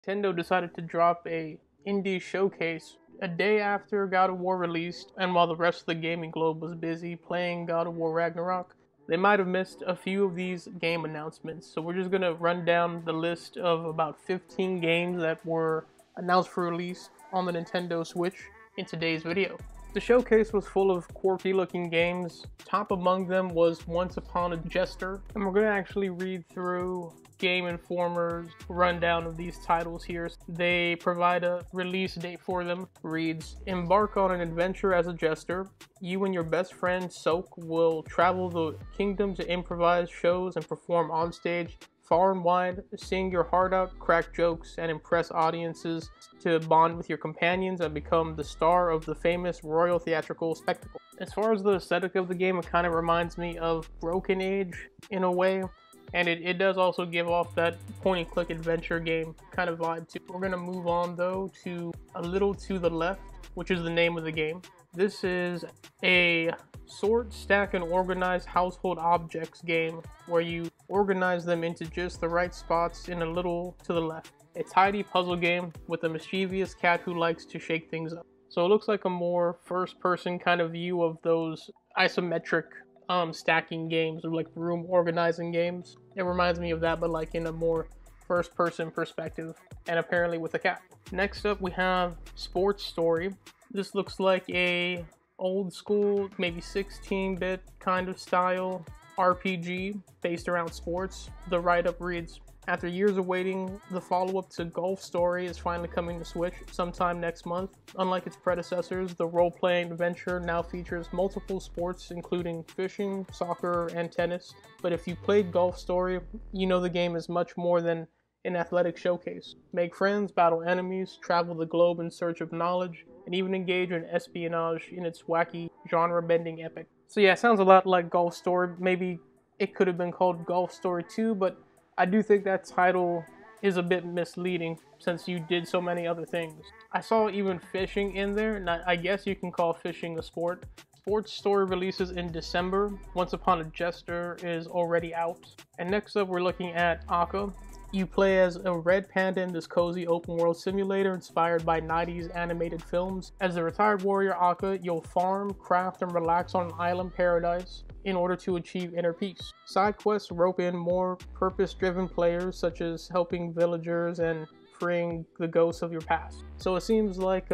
Nintendo decided to drop a indie showcase a day after God of War released, and while the rest of the gaming globe was busy playing God of War Ragnarok, they might have missed a few of these game announcements. So we're just going to run down the list of about 15 games that were announced for release on the Nintendo Switch in today's video. The showcase was full of quirky looking games. Top among them was Once Upon a Jester, and we're going to actually read through Game Informer's rundown of these titles here. They provide a release date for them. Reads, embark on an adventure as a jester. You and your best friend Soak will travel the kingdom to improvise shows and perform on stage far and wide, sing your heart out, crack jokes, and impress audiences to bond with your companions and become the star of the famous royal theatrical spectacle. As far as the aesthetic of the game, it kind of reminds me of Broken Age in a way, and it does also give off that point-and-click adventure game kind of vibe too. We're going to move on though to A Little to the Left, which is the name of the game. This is a sort, stack, and organize household objects game where you organize them into just the right spots in a little to the left. A tidy puzzle game with a mischievous cat who likes to shake things up. So it looks like a more first-person kind of view of those isometric stacking games, or like room organizing games. It reminds me of that, but like in a more first-person perspective, and apparently with a cat. Next up, we have Sports Story. This looks like a old school, maybe 16-bit kind of style RPG based around sports. The write-up reads, after years of waiting, the follow-up to Golf Story is finally coming to Switch sometime next month. Unlike its predecessors, the role-playing adventure now features multiple sports including fishing, soccer, and tennis. But if you played Golf Story, you know the game is much more than an athletic showcase. Make friends, battle enemies, travel the globe in search of knowledge, and even engage in espionage in its wacky, genre-bending epic. So yeah, it sounds a lot like Golf Story. Maybe it could have been called Golf Story 2, but I do think that title is a bit misleading since you did so many other things. I saw even fishing in there, and I guess you can call fishing a sport. Sports Story releases in December. Once Upon a Jester is already out. And next up, we're looking at Akka. You play as a red panda in this cozy open world simulator inspired by 90s animated films. As a retired warrior Akka, you'll farm, craft, and relax on an island paradise in order to achieve inner peace. Side quests rope in more purpose-driven players, such as helping villagers and freeing the ghosts of your past. So it seems like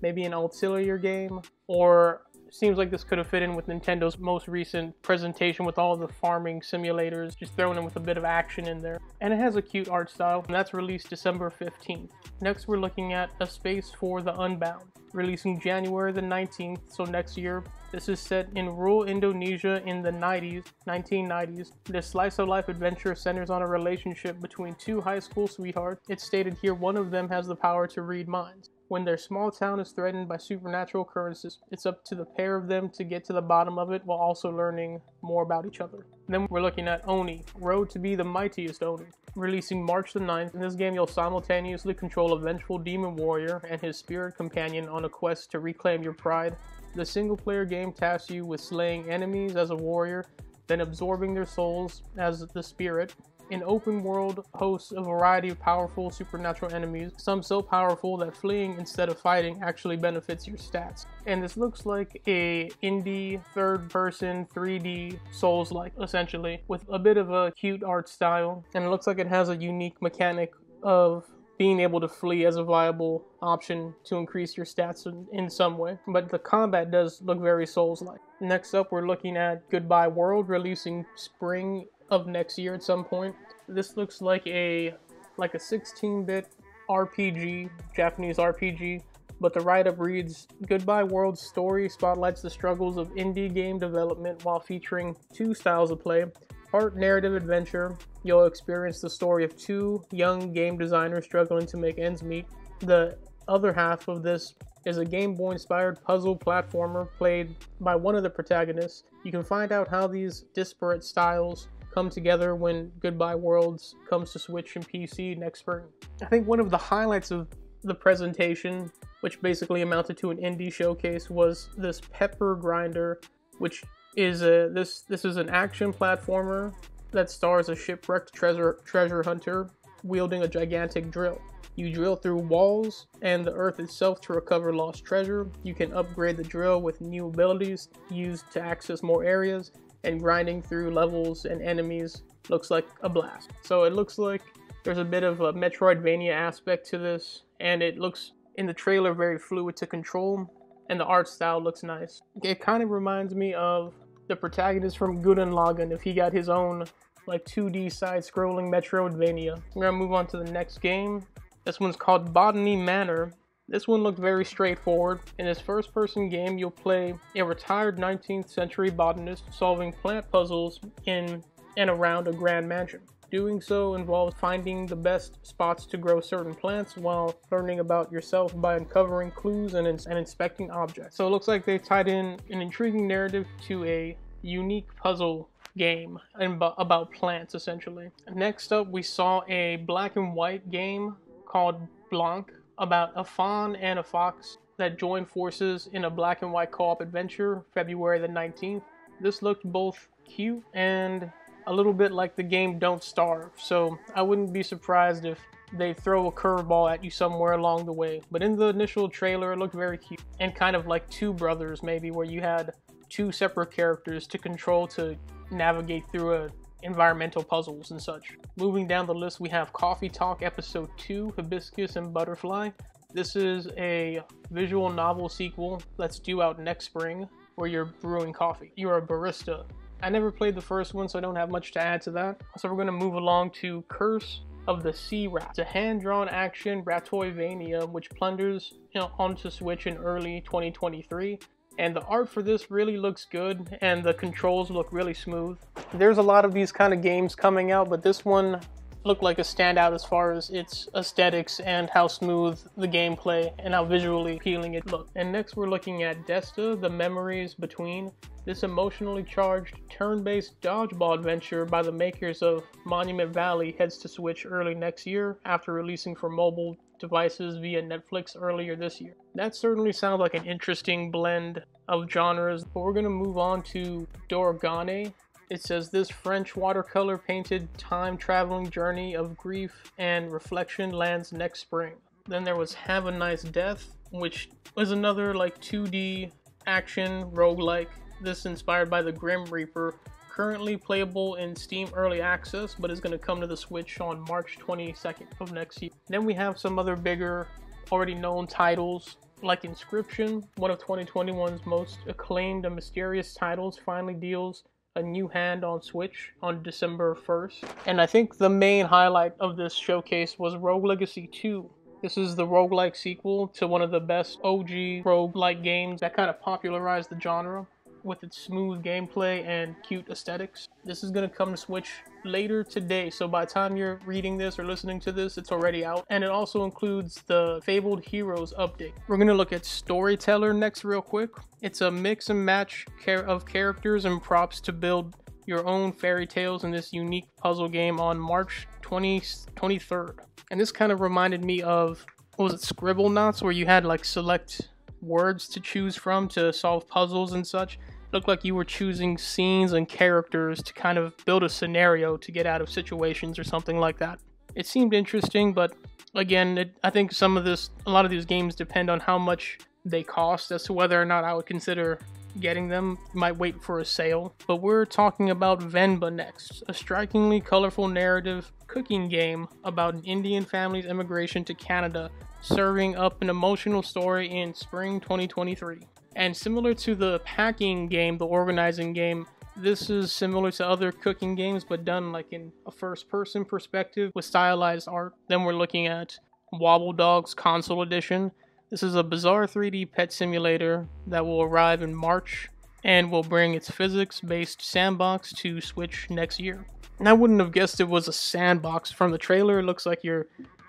maybe an auxiliary game, or seems like this could have fit in with Nintendo's most recent presentation with all the farming simulators, just throwing in with a bit of action in there. And it has a cute art style, and that's released December 15th. Next, we're looking at A Space for the Unbound, releasing January the 19th, so next year. This is set in rural Indonesia in the 1990s. This slice-of-life adventure centers on a relationship between two high school sweethearts. It's stated here one of them has the power to read minds. When their small town is threatened by supernatural occurrences, it's up to the pair of them to get to the bottom of it while also learning more about each other. Then we're looking at Oni Road to be the Mightiest Oni, releasing March the 9th. In this game, you'll simultaneously control a vengeful demon warrior and his spirit companion on a quest to reclaim your pride. The single-player game tasks you with slaying enemies as a warrior, then absorbing their souls as the spirit. An open world hosts a variety of powerful supernatural enemies, some so powerful that fleeing instead of fighting actually benefits your stats. And this looks like a indie third-person 3D Souls-like, essentially, with a bit of a cute art style, and it looks like it has a unique mechanic of being able to flee as a viable option to increase your stats in some way. But the combat does look very Souls-like. Next up, we're looking at Goodbye World, releasing spring of next year at some point. This looks like a 16-bit RPG, Japanese RPG, but the write-up reads, Goodbye World's story spotlights the struggles of indie game development while featuring two styles of play. Part narrative adventure, you'll experience the story of two young game designers struggling to make ends meet. The other half of this is a Game Boy-inspired puzzle platformer played by one of the protagonists. You can find out how these disparate styles come together when Goodbye Worlds comes to Switch and PC next spring. I think one of the highlights of the presentation, which basically amounted to an indie showcase, was this Pepper Grinder, which is this is an action platformer that stars a shipwrecked treasure hunter wielding a gigantic drill. You drill through walls and the earth itself to recover lost treasure. You can upgrade the drill with new abilities used to access more areas, and grinding through levels and enemies looks like a blast. So it looks like there's a bit of a Metroidvania aspect to this, and it looks in the trailer very fluid to control, and the art style looks nice. It kind of reminds me of the protagonist from Gurren Lagann if he got his own like 2D side-scrolling Metroidvania. We're gonna move on to the next game. This one's called Botany Manor. This one looked very straightforward. In this first-person game, you'll play a retired 19th century botanist solving plant puzzles in and around a grand mansion. Doing so involves finding the best spots to grow certain plants while learning about yourself by uncovering clues and inspecting objects. So it looks like they tied in an intriguing narrative to a unique puzzle game about plants, essentially. Next up, we saw a black and white game called Blanc about a fawn and a fox that join forces in a black and white co-op adventure February the 19th. This looked both cute and a little bit like the game Don't Starve, so I wouldn't be surprised if they throw a curveball at you somewhere along the way. But in the initial trailer, it looked very cute and kind of like Two Brothers, maybe, where you had two separate characters to control to navigate through environmental puzzles and such. Moving down the list, we have Coffee Talk Episode 2, Hibiscus and Butterfly. This is a visual novel sequel that's due out next spring, where you're brewing coffee. You're a barista. I never played the first one, so I don't have much to add to that. So we're going to move along to Curse of the Sea Rat. It's a hand-drawn action Ratoivania which plunders onto Switch in early 2023. And the art for this really looks good, and the controls look really smooth. There's a lot of these kind of games coming out, but this one looked like a standout as far as its aesthetics and how smooth the gameplay and how visually appealing it looked. And next we're looking at Desta, The Memories Between. This emotionally charged turn-based dodgeball adventure by the makers of Monument Valley heads to Switch early next year after releasing for mobile devices via Netflix earlier this year. That certainly sounds like an interesting blend of genres, but we're going to move on to Dorogane. It says this French watercolor painted time-traveling journey of grief and reflection lands next spring. Then there was Have a Nice Death, which was another like 2D action roguelike. This inspired by the Grim Reaper, currently playable in Steam Early Access, but is going to come to the Switch on March 22nd of next year. Then we have some other bigger, already known titles, like Inscription, one of 2021's most acclaimed and mysterious titles, finally deals a new hand on Switch on December 1st. And I think the main highlight of this showcase was Rogue Legacy 2. This is the roguelike sequel to one of the best OG roguelike games that kind of popularized the genre with its smooth gameplay and cute aesthetics. This is going to come to Switch later today, so by the time you're reading this or listening to this, it's already out. And it also includes the Fabled Heroes update. We're going to look at Storyteller Next real quick. It's a mix and match of characters and props to build your own fairy tales in this unique puzzle game on March 23rd. And this kind of reminded me of, what was it, Scribblenauts, where you had like select words to choose from to solve puzzles and such. Looked like you were choosing scenes and characters to kind of build a scenario to get out of situations or something like that. It seemed interesting, but again, I think a lot of these games depend on how much they cost as to whether or not I would consider getting them. Might wait for a sale. But we're talking about Venba Next, a strikingly colorful narrative cooking game about an Indian family's immigration to Canada, serving up an emotional story in spring 2023. And similar to the packing game, the organizing game, this is similar to other cooking games, but done like in a first-person perspective with stylized art. Then we're looking at Wobble Dogs Console Edition. This is a bizarre 3D pet simulator that will arrive in March and will bring its physics-based sandbox to Switch next year. And I wouldn't have guessed it was a sandbox from the trailer. It looks like you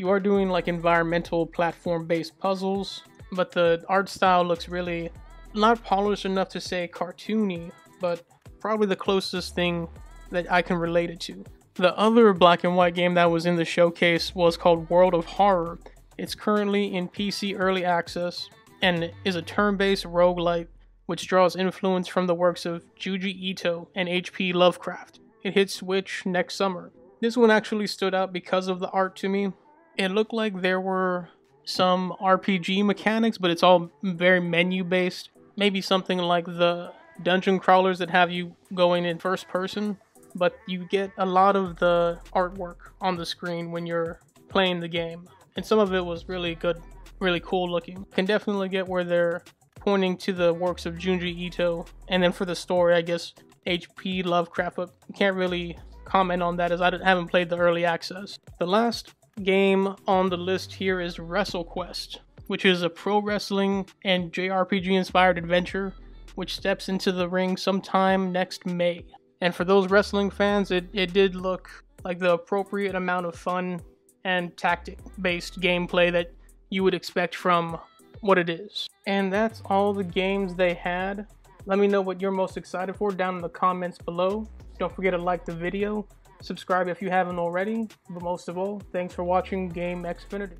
are doing like environmental platform-based puzzles, but the art style looks really not polished enough to say cartoony, but probably the closest thing that I can relate it to. The other black and white game that was in the showcase was called World of Horror. It's currently in PC Early Access and is a turn-based roguelite which draws influence from the works of Junji Ito and H.P. Lovecraft. It hits Switch next summer. This one actually stood out because of the art to me. It looked like there were some RPG mechanics, but it's all very menu based. Maybe something like the dungeon crawlers that have you going in first person, but you get a lot of the artwork on the screen when you're playing the game. And some of it was really good, really cool looking. Can definitely get where they're pointing to the works of Junji Ito. And then for the story, I guess H.P. Lovecraft, but can't really comment on that as I haven't played the early access. The last game on the list here is Wrestle Quest, which is a pro wrestling and JRPG inspired adventure which steps into the ring sometime next May. And for those wrestling fans, it did look like the appropriate amount of fun and tactic-based gameplay that you would expect from what it is. And that's all the games they had. Let me know what you're most excited for down in the comments below. Don't forget to like the video, subscribe if you haven't already, but most of all, thanks for watching Game Xfinity.